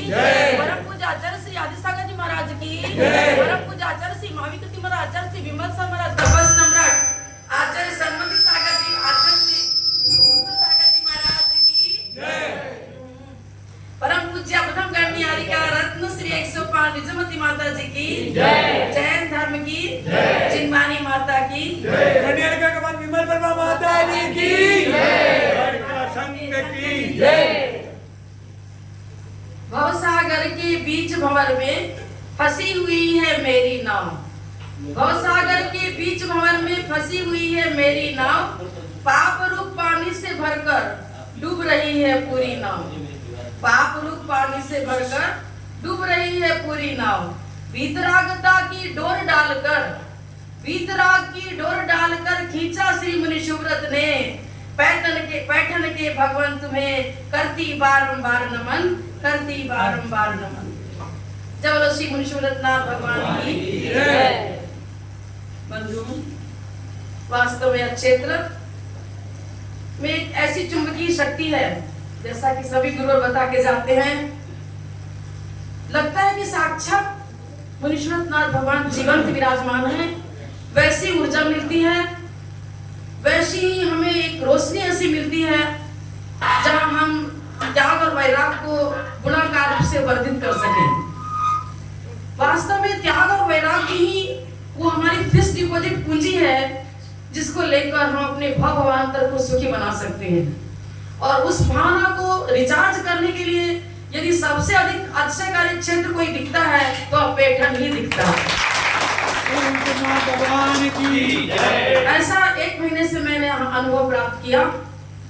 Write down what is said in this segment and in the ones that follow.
जय। परम पूज्य आचार्य श्री आदिसागर जी महाराज की जय। परम पूज्य आचार्य श्री महाविकृति महाराज, आचार्य श्री विमल सर महाराज, तपस सम्राट आचार्य सन्मति सागर जी, आचार्य श्री सागर जी महाराज की जय। परम पूज्य प्रथम गणनियारिका रत्न श्री 105 निजमती माता जी की जय। जैन धर्म की जय। चिन्मानी माता की जय। कन्यालिका के बाद विमल वर्मा माता जी की जय। लड़का संघ की जय। भवसागर के बीच भंवर में फंसी हुई है मेरी नाव, भवसागर के बीच भंवर में फंसी हुई है मेरी नाव, पाप रूप पानी से भरकर डूब रही है पूरी नाव, पाप रूप पानी से भरकर डूब रही है पूरी नाव। वीतरागता की डोर डालकर, वीतराग की डोर डालकर खींचा श्री मुनि सुव्रत ने, पैठन के भगवान तुम्हें करती बारंबार नमन, करती बारंबार नमन। जब बोलो श्री मुनि सुव्रत नाथ भगवान की जय। बंधु, वास्तव में क्षेत्र में एक ऐसी चुंबकीय शक्ति है, जैसा कि सभी गुरु बता के जाते हैं, लगता है कि साक्षात मुनीश्वरनाथ नाथ भगवान जीवंत विराजमान है, वैसी ऊर्जा मिलती है, वैसी ही हमें एक रोशनी ऐसी मिलती है जहां हम त्याग और वैराग को गुणाकार रूप से वर्धित कर सकें। वास्तव में त्याग और वैराग ही वो हमारी फिक्स्ड डिपॉजिट पूंजी है, जिसको लेकर हम अपने भवांतर को सुखी बना सकते हैं। और उस भावना को रिचार्ज करने के लिए यदि सबसे अधिक अक्षयकारी क्षेत्र कोई दिखता है तो पैठन ही दिखता है। भगवान की जय। ऐसा 1 महीने से मैंने अनुभव प्राप्त किया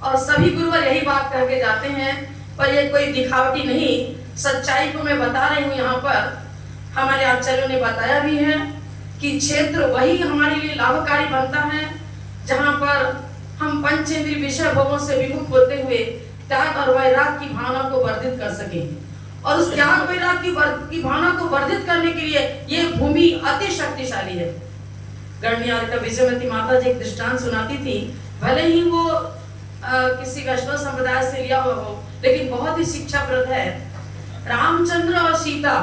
और सभी गुरुवर यही बात कह के जाते हैं, पर ये कोई दिखावटी नहीं, सच्चाई को मैं बता रही हूँ। यहाँ पर हमारे आचार्यों ने बताया भी है कि क्षेत्र वही हमारे लिए लाभकारी बनता है जहाँ पर हम पंचेंद्रिय विषय भोगों से विमुख होते हुए त्याग और वैराग की भावना को वर्धित कर सकें। और उस त्याग वैराग की भावना को वर्धित करने के लिए ये भूमि अति शक्तिशाली है। गणनियारिका विजयमती माता जी एक दृष्टांत सुनाती थी, भले ही वो किसी वैष्णव संप्रदाय से लिया हुआ हो, लेकिन बहुत ही शिक्षाप्रद है। रामचंद्र और सीता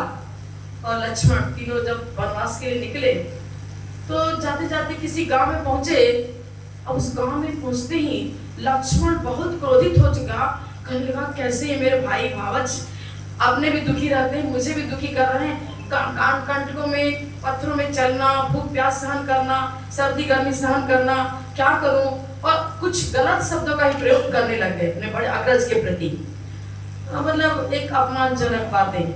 और लक्ष्मण तीनों जब वनवास के लिए निकले तो जाते जाते किसी गांव में पहुंचे। अब उस गांव में पहुंचते ही लक्ष्मण बहुत क्रोधित हो चुका, कहने लगा कैसे ये मेरे भाई भावच अपने भी दुखी रहते हैं, मुझे भी दुखी कर रहे हैं, कंटकों में पत्थरों में चलना, भूख प्यास सहन करना, सर्दी गर्मी सहन करना, क्या करूं। और कुछ गलत शब्दों का ही प्रयोग करने लग गए अपने बड़े अग्रज के प्रति, मतलब एक अपमानजनक बातें।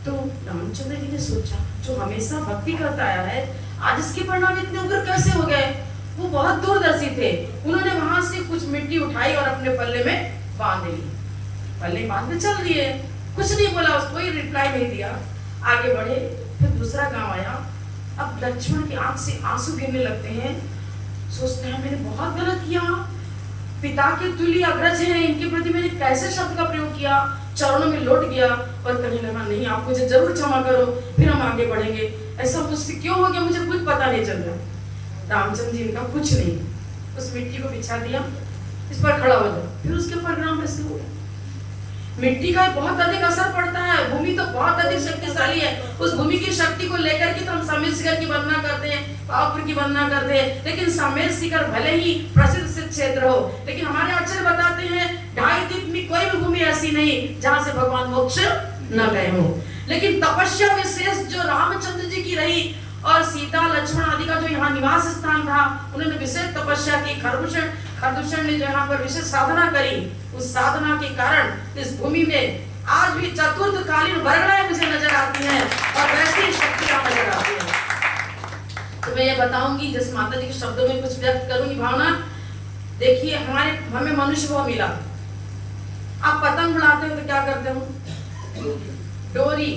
तो रामचंद्र जी ने सोचा, जो हमेशा भक्ति करता आया है, आज इसके परिणाम इतने उग्र कैसे हो गए। वो बहुत दूरदर्शी थे, उन्होंने वहां से कुछ मिट्टी उठाई और अपने पल्ले में बांध ली, पल्ले बांध के चल दिए, कुछ नहीं बोला, उसको कोई रिप्लाई नहीं दिया, आगे बढ़े। फिर दूसरा गांव आया, अब लक्ष्मण की आंख से आंसू गिरने लगते हैं, सोचते हैं मैंने बहुत गलत किया, पिता के तुल्य अग्रज हैं, इनके प्रति मैंने कैसे शब्द का प्रयोग किया, चरणों में लौट गया और कहने लगा नहीं आप मुझे जरूर क्षमा करो, फिर हम आगे बढ़ेंगे। ऐसा मुझसे क्यों हो गया, मुझे कुछ पता नहीं चल रहा। रामचंद्र जी ने कहा कुछ नहीं, उस मिट्टी को बिछा दिया, इस पर खड़ा हो जाओ। फिर उसके परिणाम ऐसे हुए। मिट्टी का बहुत अधिक असर पड़ता है, भूमि तो बहुत अधिक शक्तिशाली है, उस भूमि की शक्ति को लेकर के तो हम सामेल शिखर की वंदना करते हैं, पावपुर की वंदना करते हैं, लेकिन सामेल शिखर भले ही प्रसिद्ध सिद्ध क्षेत्र हो, लेकिन हमारे आचार्य बताते हैं 2.5 द्वीप में कोई भी भूमि ऐसी नहीं जहाँ से भगवान मोक्ष न गए हो। लेकिन तपस्या विशेष जो रामचंद्र जी की रही और सीता लक्ष्मण आदि का जो यहाँ निवास स्थान था, उन्होंने विशेष तपस्या की। खरदूषण ने जो यहाँ पर विशेष साधना करी, उस साधना के कारण इस भूमि में आज भी चतुर्थकालीन वर्गणाएं मुझे नजर आती हैं और वैसी शक्तियां नजर आती हैं। तो मैं ये बताऊंगी, जिस माता जी के शब्दों में कुछ व्यक्त करूंगी भावना। देखिए हमें मनुष्य भाव मिला, आप पतंग उड़ाते हो तो क्या करते हो, डोरी,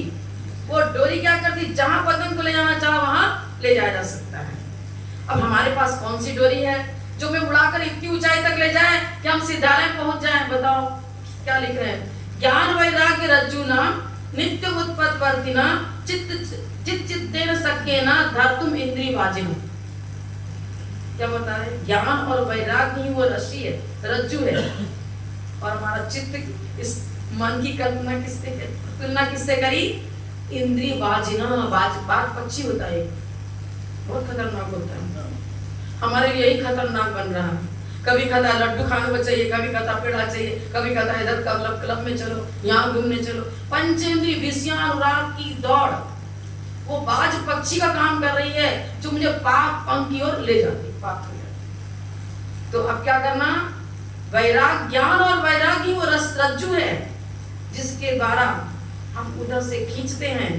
वो डोरी क्या करती, जहां पतंग को ले जाना चाहो वहां ले जाया जा सकता है। अब हमारे पास कौन सी डोरी है जो मैं उड़ाकर इतनी ऊंचाई तक ले जाए कि हम सिद्धालय पहुंच जाएं। बताओ क्या लिख रहे हैं, ज्ञान वैराग्य रज्जुना नित्य उत्पत्तिवर्तिना चित्तेन सक्केना धर्तुम इंद्रिय वाजिना। क्या बता रहे, ज्ञान और वैराग्य ही वो रस्सी है, रज्जु है, और हमारा चित्त इस मन की कल्पना तुलना किससे करी? इंद्रिय बाज पक्षी होता है, बहुत खतरनाक होता है। हमारे लिए यही खतरनाक बन रहा है। कभी कहता है लड्डू खाने को चाहिए, कभी कहता पेड़ा चाहिए, कभी कहता इधर क्लब में चलो, यहाँ घूमने चलो। पंचेंद्रिय विषयानुराग की दौड़ वो बाज पक्षी का काम कर रही है, जो मुझे पाप पंख की ओर ले जाती, पाप की ओर। तो अब क्या करना? वैराग, ज्ञान और वैराग ही वो रज्जु है जिसके द्वारा हम उधर से खींचते हैं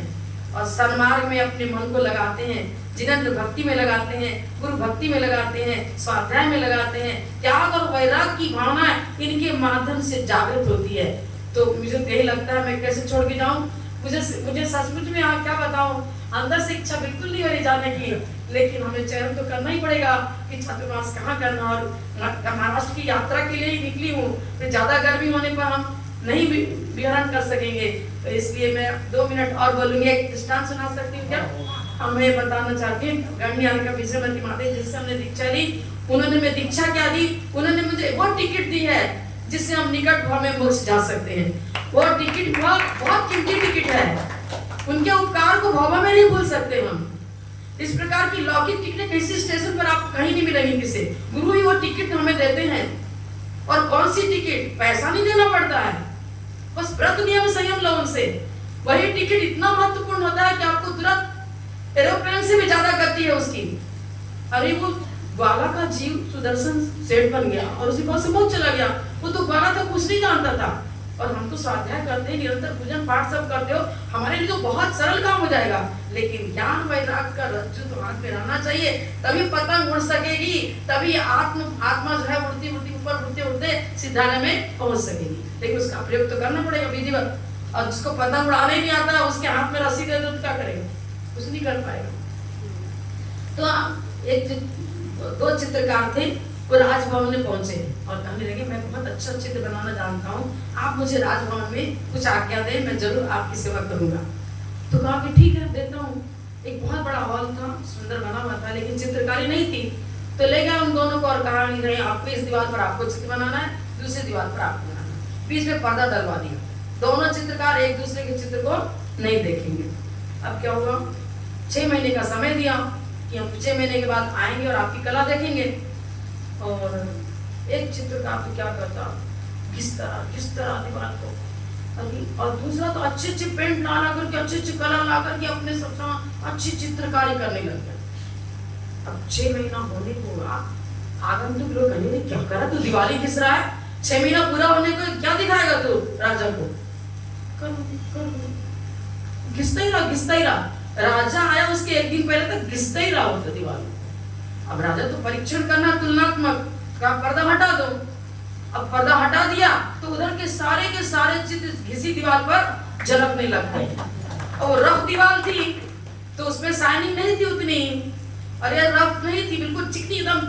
और सन्मार्ग में अपने मन को लगाते हैं, जिनेंद्र भक्ति में लगाते हैं, गुरु भक्ति में लगाते हैं, स्वाध्याय में लगाते हैं। त्याग और वैराग की भावना इनके माध्यम से जागृत होती है। तो मुझे यही लगता है मैं कैसे छोड़ के जाऊं? मुझे सचमुच में आप क्या बताऊं, अंदर से इच्छा बिल्कुल नहीं हो रही जाने की, लेकिन हमें चयन तो करना ही पड़ेगा कि चातुर्मास कहाँ करना। और महाराष्ट्र की यात्रा के लिए ही निकली हूँ, तो ज्यादा गर्मी होने पर हम नहीं विहरण कर सकेंगे, तो इसलिए मैं 2 मिनट और बोलूंगी। एक दृष्टांत सुना सकती हूँ क्या? हमें बताना चाहती हूँ गणियान का विजयमती माता जिससे हमने दीक्षा ली, उन्होंने मैं दीक्षा क्या दी? उन्होंने मुझे वो टिकट दी है जिससे हम निकट भाव में मोक्ष जा सकते हैं। वो टिकट बहुत कीमती टिकट है, उनके उपकार को भाव में नहीं भूल सकते हम। इस प्रकार की लौकिक टिकटें किसी स्टेशन पर आपको कहीं नहीं मिलेंगी किसी, गुरु ही वो टिकट हमें देते हैं। और कौन सी टिकट? पैसा नहीं देना पड़ता है, बस व्रत नियम संयम लो उनसे। वही टिकट इतना महत्वपूर्ण होता है कि आपको तुरंत एरोप्लेन से भी ज्यादा गति है उसकी। अरे वो ग्वाला का जीव सुदर्शन सेठ बन गया और उसी पास से मोक्ष चला गया। वो तो ग्वाला था, कुछ नहीं जानता था। और हम तो स्वाध्याय करते हैं, निरंतर पूजन पाठ सब करते हो, हमारे लिए तो बहुत सरल काम हो जाएगा। लेकिन ज्ञान वैराग का रज्जु तो हाथ में रहना चाहिए, तभी पतंग उड़ सकेगी, तभी आत्मा जो है उड़ती ऊपर उड़ते सिद्धालय में पहुंच सकेगी। लेकिन उसका प्रयोग तो करना पड़ेगा विधिवत। और जिसको पतंग उड़ाने नहीं आता उसके हाथ में रस्सी दे दो तो क्या करेगा? कुछ नहीं कर पाएगा। तो 2 चित्रकार थे, वो राजभवन में पहुंचे और कहने लगे मैं बहुत अच्छा चित्र बनाना जानता हूँ, आप मुझे राजभवन में कुछ आज्ञा दें, मैं जरूर आपकी सेवा करूंगा। तो कहा कि ठीक है देता हूँ। एक बहुत बड़ा हॉल था, सुंदर बना हुआ था, लेकिन चित्रकारी नहीं थी। तो ले गया उन दोनों को और कहा नहीं आपको इस दीवार पर आपको चित्र बनाना है, दूसरी दीवार पर आपको बनाना है। बीच में पर्दा डलवा दिया, दोनों चित्रकार एक दूसरे के चित्र को नहीं देखेंगे। अब क्या हुआ? 6 महीने का समय दिया कि हम 6 महीने के बाद आएंगे और आपकी कला देखेंगे। और एक चित्रकार तो क्या करता, घिसता दीवार को, और दूसरा तो अच्छे पेंट ला करके अच्छे कलर ला करके अपने सबसे अच्छी चित्रकारी करने लग गया। अब 6 महीना होने को आगंतुक लोग कहने क्या करा तू, दिवाली घिस रहा है, 6 महीना पूरा होने को क्या दिखाएगा तू राजा को? घिसता ही रहा। राजा आया उसके 1 दिन पहले तक घिसता ही रहा होता दीवार। अब राजा तो परीक्षण करना तुलनात्मक का, पर्दा हटा दो। अब पर्दा हटा दिया तो उधर के सारे चित्र घिसी दीवार पर झलकने लग गए। और रफ दीवार थी तो उसमें शाइनिंग नहीं थी उतनी, और ये रफ नहीं थी, बिल्कुल चिकनी एकदम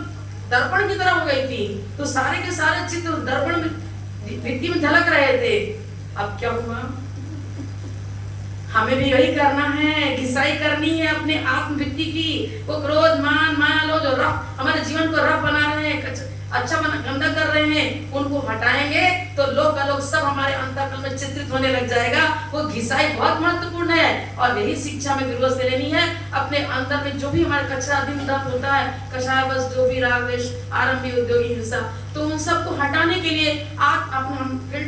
दर्पण की तरह हो गई थी। तो सारे के सारे चित्र दर्पण में भित्ति में झलक रहे थे। अब क्या हुआ? हमें भी यही करना है, घिसाई करनी है अपने आत्मवृत्ति की। वो क्रोध मान माया लोग जो रफ हमारे जीवन को रफ बना रहे हैं, अच्छा गंदा कर रहे हैं, उनको हटाएंगे तो लोग सब हमारे अंतःकरण में चित्रित होने लग जाएगा। वो घिसाई बहुत महत्वपूर्ण है और यही शिक्षा में गुरुओं से लेनी है। अपने अंदर में जो भी हमारा कचरा दिन रात होता है, कषाय बस जो भी राग द्वेष आरंभी उद्योगी हिंसा, तो उन सबको हटाने के लिए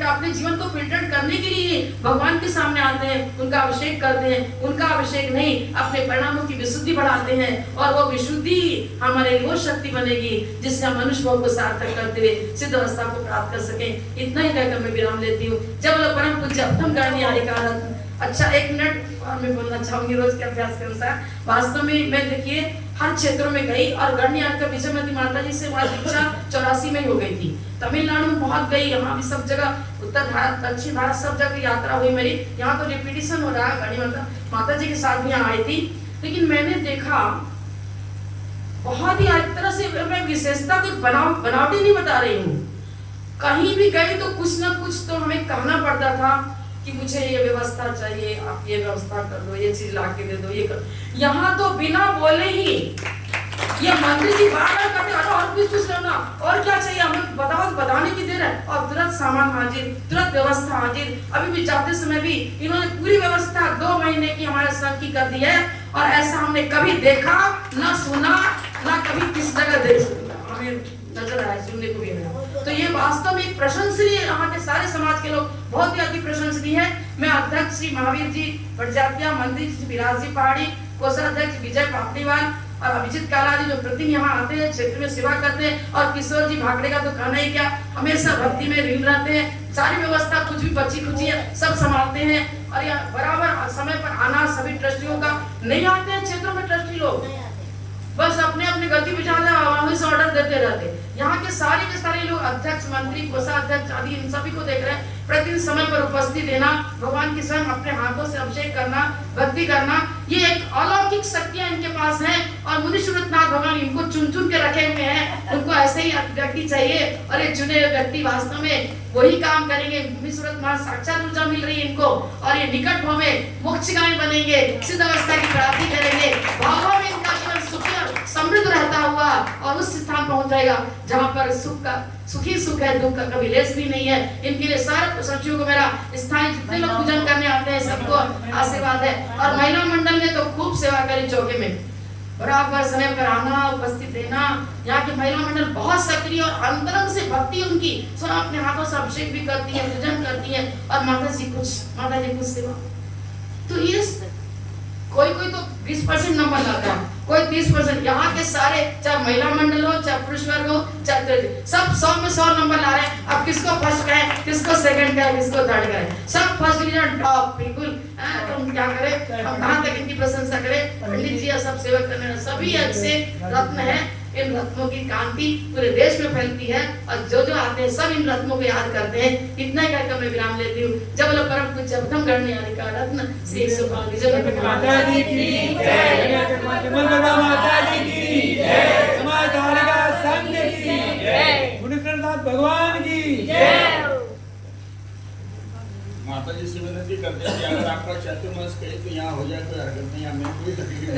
अपने जीवन को फिल्टर करने के लिए भगवान के सामने आते हैं, उनका अभिषेक करते हैं। उनका अभिषेक नहीं, अपने परिणामों की विशुद्धि बढ़ाते हैं और वो विशुद्धि हमारे लिए वो शक्ति बनेगी जिससे हम मनुष्य भाव को सार्थक करते हुए सिद्ध अवस्था को प्राप्त कर सकें। इतना ही कहकर मैं विराम लेती हूँ। जब लोग परम पूज्य अपथम गणनीय का अच्छा 1 मिनट और मैं बोलना चाहूंगी रोज के अभ्यास के अनुसार। वास्तव में मैं देखिए हर क्षेत्रों में गई और गणनीय का विजयमती माता जी से वहाँ दीक्षा 84 में हो गई थी। तमिलनाडु में बहुत गई, यहाँ भी सब जगह, उत्तर भारत दक्षिण भारत सब जगह यात्रा हुई मेरी। यहाँ तो रिपीटिशन हो रहा है, गणनीय माता जी के साथ भी यहाँ आई थी। लेकिन मैंने देखा बहुत ही एक तरह से मैं विशेषता कुछ बनावटी नहीं बता रही हूँ। कहीं भी गए तो कुछ ना कुछ तो हमें कहना पड़ता था कि मुझे ये व्यवस्था चाहिए, आप ये व्यवस्था कर दो, ये चीज ला के दे दो, ये कर। यहाँ तो बिना बोले ही ये मंत्री जी बार बार कहते हैं और कुछ लेना और क्या चाहिए हमें बताओ, बताने की देर है और तुरंत सामान हाजिर, तुरंत व्यवस्था हाजिर। अभी भी जाते समय भी इन्होंने पूरी व्यवस्था 2 महीने की हमारे संघ की कर दी है और ऐसा हमने कभी देखा ना सुना ना कभी किस जगह देखा, हमें नजर आया, सुनने को भी मिला। तो ये वास्तव में एक प्रशंसनीय, यहाँ के सारे समाज के लोग बहुत ही अति प्रशंसनीय है। मैं अध्यक्ष श्री महावीर जी प्रजातिया, मंत्री श्री विराज जी पहाड़ी, कोषाध्यक्ष विजय पापड़ीवाल और अभिजीत काला जी जो प्रतिदिन यहाँ आते हैं, क्षेत्र में सेवा करते हैं, और किशोर जी भाकड़े का तो कहना ही क्या, हमेशा भक्ति में लीन रहते हैं। सारी व्यवस्था कुछ भी बची खुची है सब संभालते हैं और यहाँ बराबर समय पर आना सभी ट्रस्टियों का। नहीं आते हैं क्षेत्रों में ट्रस्टी लोग, बस अपने अपने गति बिछाना वहीं से ऑर्डर देते रहते। यहाँ के सारे लोग अध्यक्ष, मंत्री, कोषाध्यक्ष आदि इन सभी को देख रहे हैं। प्रतिदिन समय पर उपस्थित देना, भगवान की स्वयं अपने हाथों से अभिषेक करना, भक्ति करना, ये एक अलौकिक शक्तियां इनके पास हैं। और मुनि सूरतनाथ भगवान इनको चुन चुन के रखे हुए हैं, उनको ऐसे ही व्यक्ति चाहिए और ये चुने व्यक्ति वास्तव में वही काम करेंगे। मुनि सूरतनाथ साक्षात ऊर्जा मिल रही है इनको और ये निकट भव में मोक्षगामी बनेंगे, सिद्ध अवस्था की प्राप्ति करेंगे, भाव में इनका जीवन सुखी और समृद्ध रहता हुआ और उस स्थान पहुंच जाएगा जहां पर सुख का सुखी सुख है, दुख का कभी लेस भी नहीं है। इनके लिए सारे सचिवों को मेरा स्थानीय जितने लोग पूजन करने आते हैं सबको आशीर्वाद है। और महिला मंडल ने तो खूब सेवा करी चौके में, बराबर समय पर आना, उपस्थित देना। यहाँ की महिला मंडल बहुत सक्रिय और अंतरंग से भक्ति उनकी स्वयं अपने हाथों से अभिषेक भी करती है, पूजन करती है और माता जी कुछ सेवा। तो ये कोई तो 20% नंबर लाता है, कोई 30%। यहाँ के सारे चाहे महिला मंडल हो, चाहे पुरुष वर्ग हो, चाहे सब 100 में 100 नंबर ला रहे हैं। अब किसको फर्स्ट कहें, किसको सेकंड कहें, किसको थर्ड कहें, सब फर्स्ट डिवीजन टॉप बिल्कुल। तो हम क्या करें, हम कहाँ तक इनकी प्रशंसा करें। पंडित जी सब सेवा करने वाले सभी अच्छे रत्न है। इन रत्नों की कांति पूरे देश में फैलती है और जो आते हैं सब इन रत्नों को याद करते हैं। इतना ही कहकर मैं विराम लेती हूँ। जब लोग परम पूज्य प्रथम गणनीय का रत्न श्री सुभान विजय माता जी की जय, माता जी की जय, समाज धारिका संघ की जय, मुनि सूरतनाथ भगवान की जय। माता जी से विनती करते हैं कि अगर आपका चातुर्मास कहे तो यहाँ हो जाए, कोई हरकत नहीं, हमें कोई तकलीफ